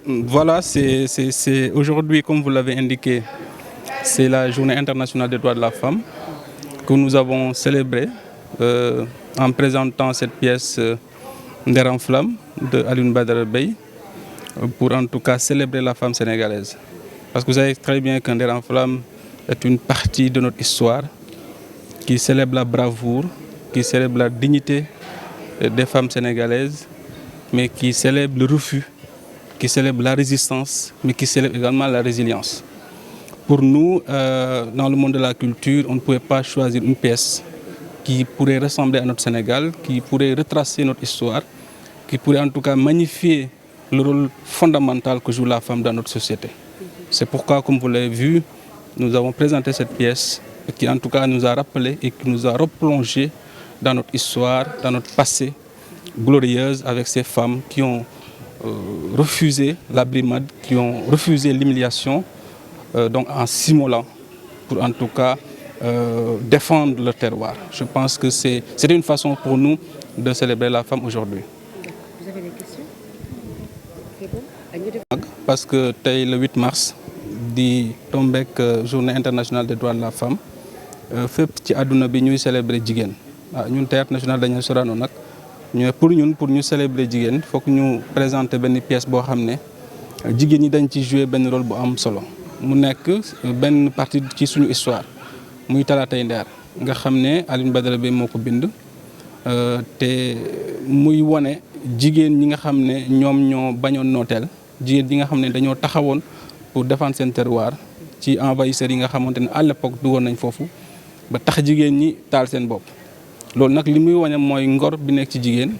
Voilà, aujourd'hui, comme vous l'avez indiqué, c'est la Journée internationale des droits de la femme que nous avons célébrée en présentant cette pièce Nder en Flamme de Alioune Badara Bèye pour en tout cas célébrer la femme sénégalaise. Parce que vous savez très bien que Nder en Flamme est une partie de notre histoire qui célèbre la bravoure, qui célèbre la dignité des femmes sénégalaises, mais qui célèbre le refus, qui célèbre la résistance, mais qui célèbre également la résilience. Pour nous, dans le monde de la culture, on ne pouvait pas choisir une pièce qui pourrait ressembler à notre Sénégal, qui pourrait retracer notre histoire, qui pourrait en tout cas magnifier le rôle fondamental que joue la femme dans notre société. C'est pourquoi, comme vous l'avez vu, nous avons présenté cette pièce qui en tout cas nous a rappelé et qui nous a replongé dans notre histoire, dans notre passé glorieuse avec ces femmes qui ont refusé la brimade, qui ont refusé l'humiliation, donc en s'immolant pour en tout cas défendre le terroir. Je pense que c'était une façon pour nous de célébrer la femme aujourd'hui. Vous avez des questions? C'est bon? Parce que tey le 8 mars di tombeek journée internationale des droits de la femme fépp ci àdduna bi ñuy célébrer jigéen ñun Théâtre national Daniel Sorano nag pour ñu célébrer jigéen foog ñu présenter benn pièce boo xam ne jigéen ñi dañ ci jouer benn rôle bu am solo mu nekk benn partie ci suñu histoire muy Talaatay Nder nga xam ne Alioune Badara Bèye moo ko bind te muy wone jigéen ñi nga xam ne ñoom ñoo bañoon nooteel jigéen ñi nga xam ne dañoo taxawoon pour défendre seen terroir ci envahisseurs yi nga xamante ne à l'époque duggoon nañ foofu ba tax jigéen ñi taal seen bopp. loolu nag li muy wane mooy ngor bi nekk ci jigéen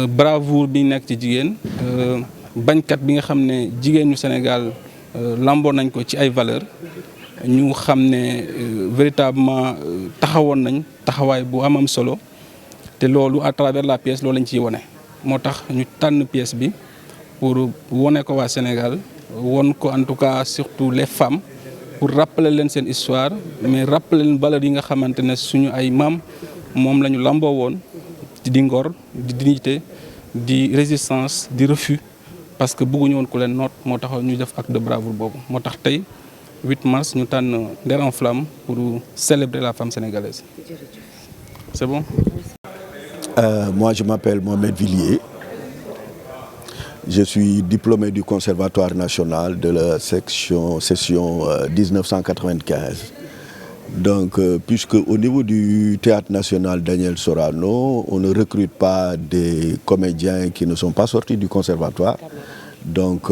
bravoure bi nekk ci jigéen bañkat bi nga xam ne jigéen ñu Sénégal lamboon nañ ko ci ay valeurs ñu xam ne véritablement taxawoon nañ taxawaay bu am solo te loolu à travers la pièce loolu lañ ciy wane. moo tax ñu tànn pièce bi pour wane ko waa Sénégal won ko en tout cas surtout les femmes pour rappeler leen seen histoire mais rappeler leen valeurs yi nga xamante ne suñu ay maam moom la ñu lamboo woon di ngor di dignité di résistance di refus parce que bëgguñu woon ku leen noot moo tax ñu def acte de bravoure boobu moo tax tey 8 mars ñu tànn Nder en Flamme pour célébrer la femme sénégalaise. C'est bon? Moi je m'appelle Mohamed Villiers. Je suis diplômé du Conservatoire national de la session 1995. Donc, puisque au niveau du Théâtre national Daniel Sorano, on ne recrute pas des comédiens qui ne sont pas sortis du conservatoire. Donc,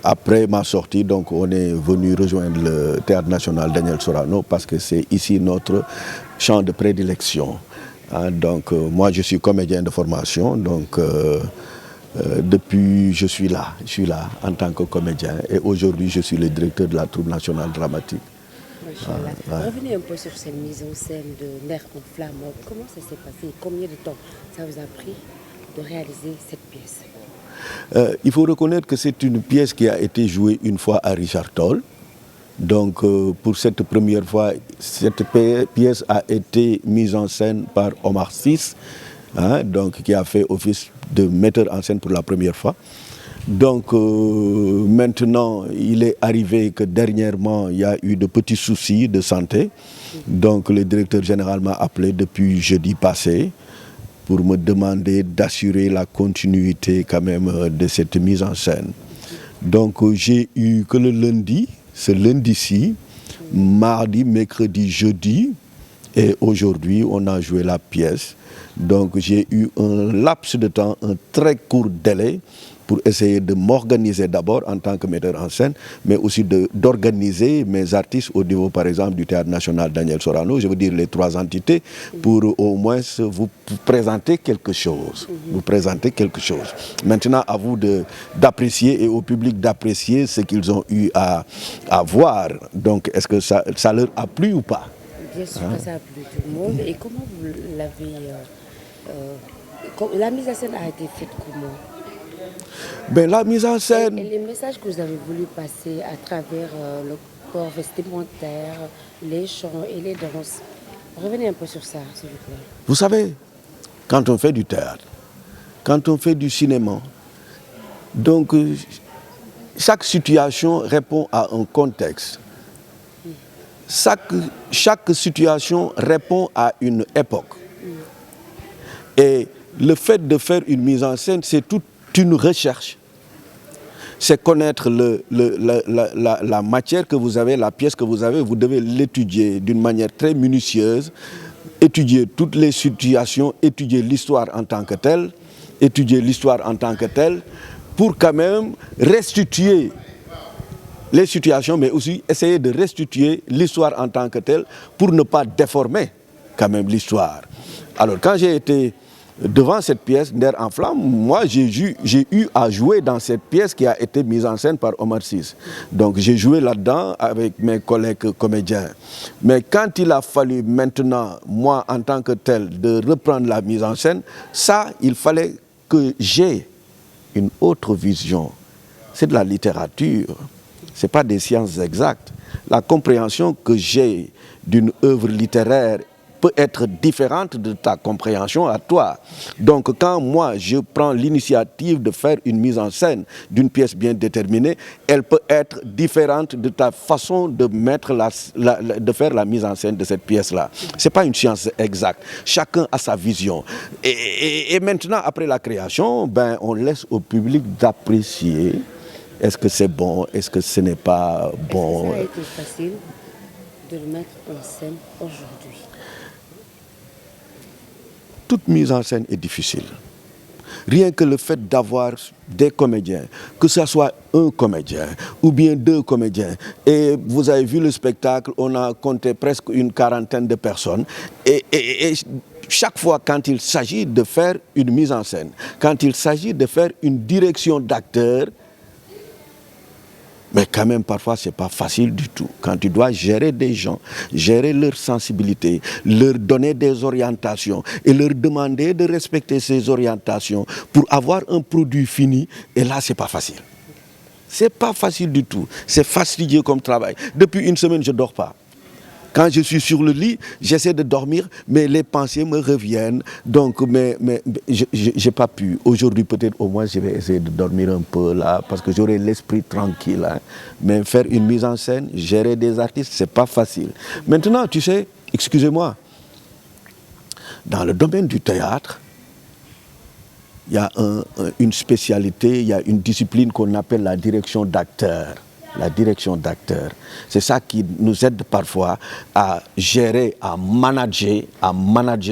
après ma sortie, donc, on est venu rejoindre le Théâtre national Daniel Sorano parce que c'est ici notre champ de prédilection. Donc, moi, je suis comédien de formation. Donc, depuis, je suis là en tant que comédien. Et aujourd'hui, je suis le directeur de la troupe nationale dramatique. Revenez un peu sur cette mise en scène de Nder en Flamme. Comment ça s'est passé? Combien de temps ça vous a pris de réaliser cette pièce? Il faut reconnaître que c'est une pièce qui a été jouée une fois à Richard Toll. Donc pour cette première fois, cette pièce a été mise en scène par Omar Sy, donc qui a fait office de metteur en scène pour la première fois. Donc maintenant, il est arrivé que dernièrement, il y a eu de petits soucis de santé. Donc le directeur général m'a appelé depuis jeudi passé pour me demander d'assurer la continuité quand même de cette mise en scène. Donc j'ai eu que le lundi, ce lundi-ci, mardi, mercredi, jeudi, et aujourd'hui on a joué la pièce. Donc j'ai eu un laps de temps, un très court délai pour essayer de m'organiser d'abord en tant que metteur en scène, mais aussi d'organiser mes artistes au niveau, par exemple, du Théâtre national Daniel Sorano, je veux dire les 3 entités, pour au moins vous présenter quelque chose. Vous présenter quelque chose. Maintenant, à vous d'apprécier et au public d'apprécier ce qu'ils ont eu à voir. Donc, est-ce que ça leur a plu ou pas? Bien sûr que ça a plu tout le monde. Et comment vous l'avez... la mise en scène a été faite comment? Ben, la mise en scène... Et les messages que vous avez voulu passer à travers le corps vestimentaire, les chants et les danses. Revenez un peu sur ça, s'il vous plaît. Vous savez, quand on fait du théâtre, quand on fait du cinéma, Donc, chaque situation répond à un contexte. Chaque situation répond à une époque. Et le fait de faire une mise en scène, c'est toute une recherche. C'est connaître la matière que vous avez, la pièce que vous avez. Vous devez l'étudier d'une manière très minutieuse, étudier toutes les situations, étudier l'histoire en tant que telle, pour quand même restituer les situations, mais aussi essayer de restituer l'histoire en tant que telle pour ne pas déformer quand même l'histoire. Alors quand j'ai été devant cette pièce, Nder en flamme, moi j'ai eu à jouer dans cette pièce qui a été mise en scène par Omar Sy. Donc j'ai joué là-dedans avec mes collègues comédiens. Mais quand il a fallu maintenant, moi en tant que tel, de reprendre la mise en scène, ça, il fallait que j'aie une autre vision. C'est de la littérature, ce n'est pas des sciences exactes. La compréhension que j'ai d'une œuvre littéraire peut être différente de ta compréhension à toi. Donc quand moi je prends l'initiative de faire une mise en scène d'une pièce bien déterminée, elle peut être différente de ta façon de de faire la mise en scène de cette pièce-là. Ce n'est pas une science exacte. Chacun a sa vision. Et maintenant, après la création, ben, on laisse au public d'apprécier. Est-ce que c'est bon? Est-ce que ce n'est pas bon? Est-ce que ça a été facile de le mettre en scène aujourd'hui? Toute mise en scène est difficile. Rien que le fait d'avoir des comédiens, que ce soit un comédien ou bien deux comédiens, et vous avez vu le spectacle, on a compté presque une quarantaine de personnes, et chaque fois quand il s'agit de faire une mise en scène, quand il s'agit de faire une direction d'acteur, mais quand même, parfois, ce n'est pas facile du tout. Quand tu dois gérer des gens, gérer leur sensibilité, leur donner des orientations et leur demander de respecter ces orientations pour avoir un produit fini, et là, ce n'est pas facile. Ce n'est pas facile du tout. C'est fastidieux comme travail. Depuis une semaine, je ne dors pas. Quand je suis sur le lit, j'essaie de dormir, mais les pensées me reviennent. Donc, mais je n'ai pas pu. Aujourd'hui, peut-être au moins, je vais essayer de dormir un peu là, parce que j'aurai l'esprit tranquille. Hein. Mais faire une mise en scène, gérer des artistes, ce n'est pas facile. Maintenant, tu sais, excusez-moi, dans le domaine du théâtre, il y a une spécialité, il y a une discipline qu'on appelle la direction d'acteur. La direction d'acteur. C'est ça qui nous aide parfois à gérer, à manager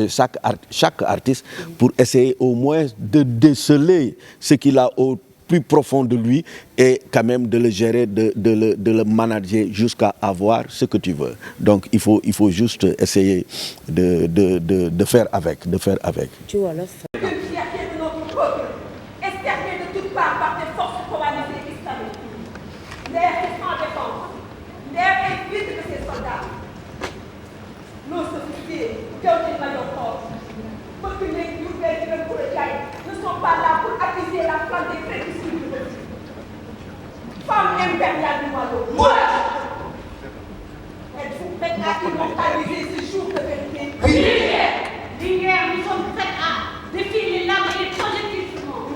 chaque artiste pour essayer au moins de déceler ce qu'il a au plus profond de lui et quand même de le gérer, de le manager jusqu'à avoir ce que tu veux. Donc il faut juste essayer de faire avec. Tu vois, là, ne sont pas là pour attiser la flamme des crédits. Femme impériale du Wallon. Êtes-vous prête à immortaliser ce jour de vérité? L'hier, nous sommes prêts à défier les lames et les projectiles du monde.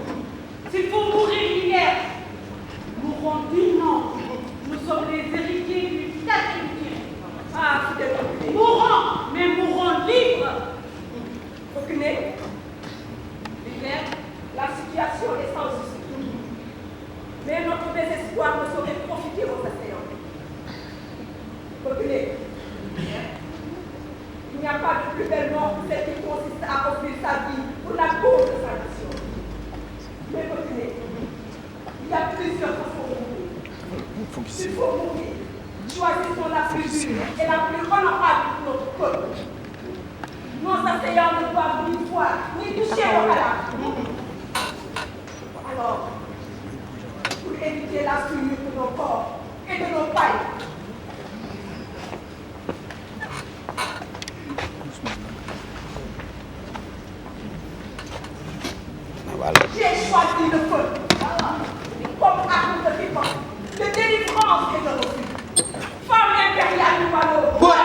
S'il faut mourir l'hier, mourrons dignement. Nous sommes les héritiers du statut du Dieu. Ah, c'est mourrons, mais mourrons libres. Aucune. La situation est sans issue. Mais notre désespoir ne saurait profiter aux assaillants. Aucune. Il n'y a pas de plus belle mort que celle qui consiste à offrir sa vie pour la cause de sa nation. Mais aucune. Il y a plusieurs façons de mourir. Il faut mourir. Choisissons la plus dure et la plus honorable pour notre peuple. Nos assaillants ne doivent ni voir, ni toucher au cadavre. Alors, pour éviter la souillure de nos corps et de nos pailles, j'ai choisi le feu comme arme de défense, de délivrance et de refus. Femme impériale du Wallon.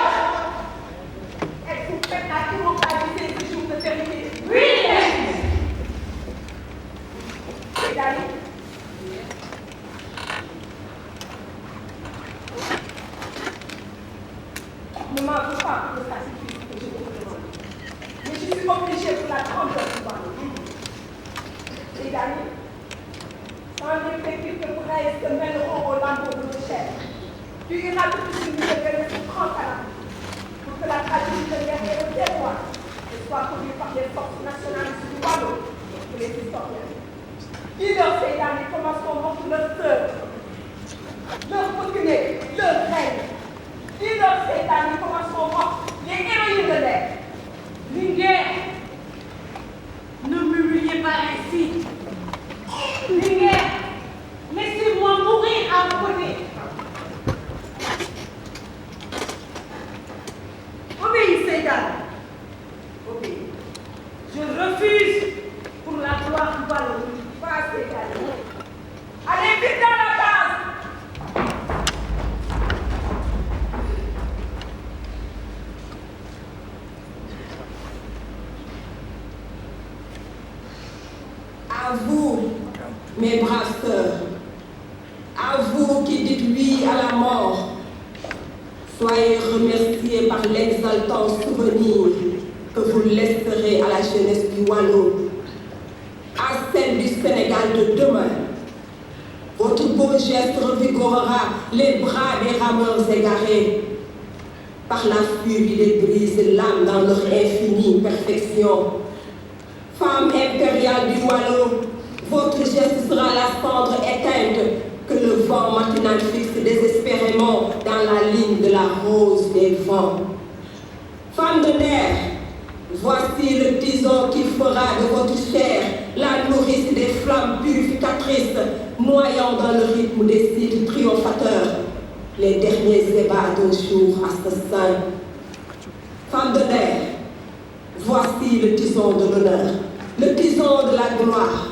Êtes-vous prête à immortaliser ce jour de vérité? Oui! Pédale, ne m'en veux pas pour le sacrifice que je te demande. Mais je suis obligée pour la grandeur du Waalo. Les amis, sans l'effectif que vous se mêleront au lambeau de nos chefs, tu iras tout de suite de venir sur 30 ans pour que la tragédie de guerre et le terroir soit connue par les forces nationalistes du Waalo et les historiens. Dis-leur ces derniers comment sont morts leurs sœurs, leur fortunés, leur reine. Dis-leur ces derniers comment sont morts les héroïnes de l'air. Linguère, ne m'humiliez pas ainsi. Linguère, laissez-moi mourir à vos côtés. Obéissez, dames. Obéissez. Je refuse pour la gloire du Waalo. Passez, dames. Allez vite dans la base. À vous, mes braves sœurs, à vous qui dites oui à la mort, soyez remerciés par l'exaltant souvenir que vous laisserez à la jeunesse du Waalo, à celle du Sénégal de demain. Votre beau geste revigorera les bras des rameurs égarés. Par la furie, ils brisent l'âme dans leur infinie perfection. Femme impériale du Waalo, votre geste sera la cendre éteinte que le vent matinal fixe désespérément dans la ligne de la rose des vents. Femme de nerf, voici le tison qui fera de votre chair la nourrice des flammes purificatrices, noyant dans le rythme des cycles triomphateurs les derniers ébats d'un jour assassin. Femme de nerf, voici le tison de l'honneur, le tison de la gloire.